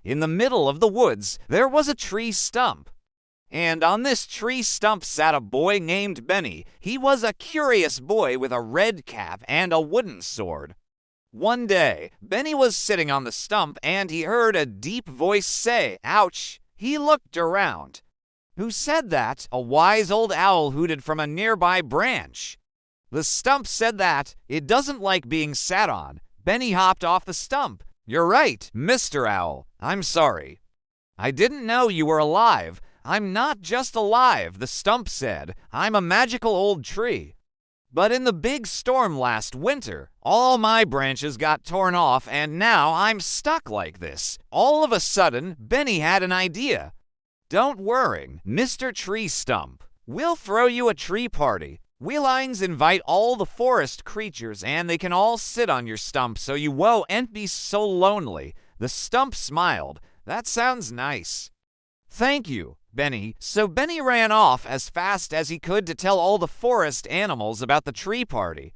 In the middle of the woods, there was a tree stump. And on this tree stump sat a boy named Benny. He was a curious boy with a red cap and a wooden sword. One day, Benny was sitting on the stump and he heard a deep voice say, "Ouch!" He looked around. Who said that? A wise old owl hooted from a nearby branch. The stump said that it doesn't like being sat on. Benny hopped off the stump. "You're right, Mr. Owl. I'm sorry. I didn't know you were alive." "I'm not just alive," the stump said. "I'm a magical old tree. But in the big storm last winter, all my branches got torn off and now I'm stuck like this." All of a sudden, Benny had an idea. "Don't worry, Mr. Tree Stump. We'll throw you a tree party. We'll invite all the forest creatures and they can all sit on your stump so you won't be so lonely." The stump smiled. "That sounds nice." "Thank you, Benny." So Benny ran off as fast as he could to tell all the forest animals about the tree party.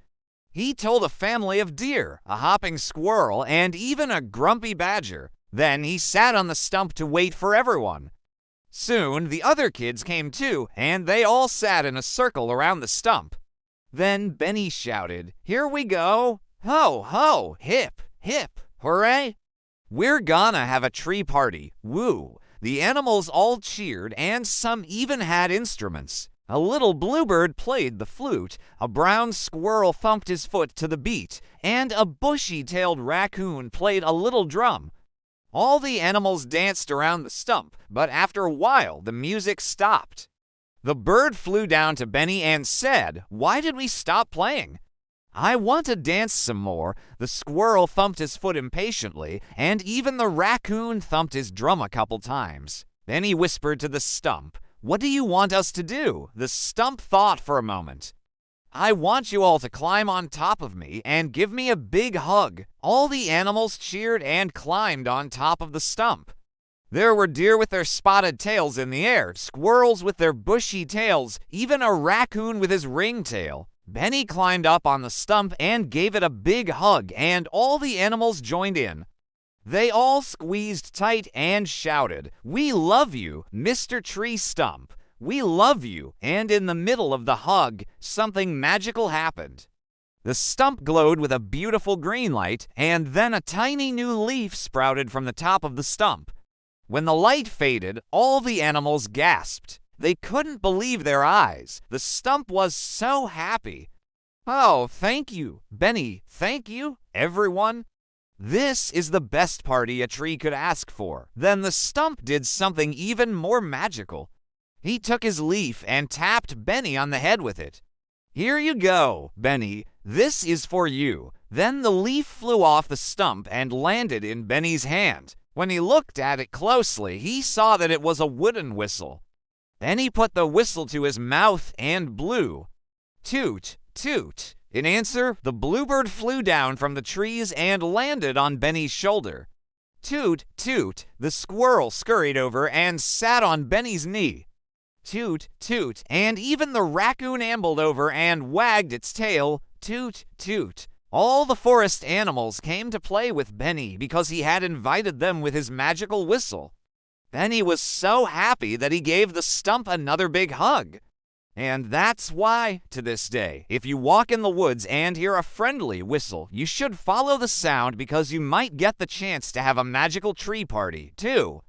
He told a family of deer, a hopping squirrel, and even a grumpy badger. Then he sat on the stump to wait for everyone. Soon the other kids came too, and they all sat in a circle around the stump. Then Benny shouted, "Here we go! Ho, ho, hip, hip, hooray! We're gonna have a tree party, woo!" The animals all cheered, and some even had instruments. A little bluebird played the flute, a brown squirrel thumped his foot to the beat, and a bushy-tailed raccoon played a little drum. All the animals danced around the stump, but after a while the music stopped. The bird flew down to Benny and said, "Why did we stop playing?" "I want to dance some more." The squirrel thumped his foot impatiently, and even the raccoon thumped his drum a couple times. Then he whispered to the stump, "What do you want us to do?" The stump thought for a moment. "I want you all to climb on top of me and give me a big hug." All the animals cheered and climbed on top of the stump. There were deer with their spotted tails in the air, squirrels with their bushy tails, even a raccoon with his ringtail. Benny climbed up on the stump and gave it a big hug, and all the animals joined in. They all squeezed tight and shouted, "We love you, Mr. Tree Stump. We love you." And in the middle of the hug, something magical happened. The stump glowed with a beautiful green light, and then a tiny new leaf sprouted from the top of the stump. When the light faded, all the animals gasped. They couldn't believe their eyes. The stump was so happy. "Oh, thank you, Benny. Thank you, everyone." This is the best party a tree could ask for. Then the stump did something even more magical. He took his leaf and tapped Benny on the head with it. "Here you go, Benny. This is for you." Then the leaf flew off the stump and landed in Benny's hand. When he looked at it closely, he saw that it was a wooden whistle. Then he put the whistle to his mouth and blew. Toot, toot. In answer, the bluebird flew down from the trees and landed on Benny's shoulder. Toot, toot. The squirrel scurried over and sat on Benny's knee. Toot, toot. And even the raccoon ambled over and wagged its tail. Toot, toot. All the forest animals came to play with Benny because he had invited them with his magical whistle. Benny was so happy that he gave the stump another big hug. And that's why, to this day, if you walk in the woods and hear a friendly whistle, you should follow the sound because you might get the chance to have a magical tree party, too.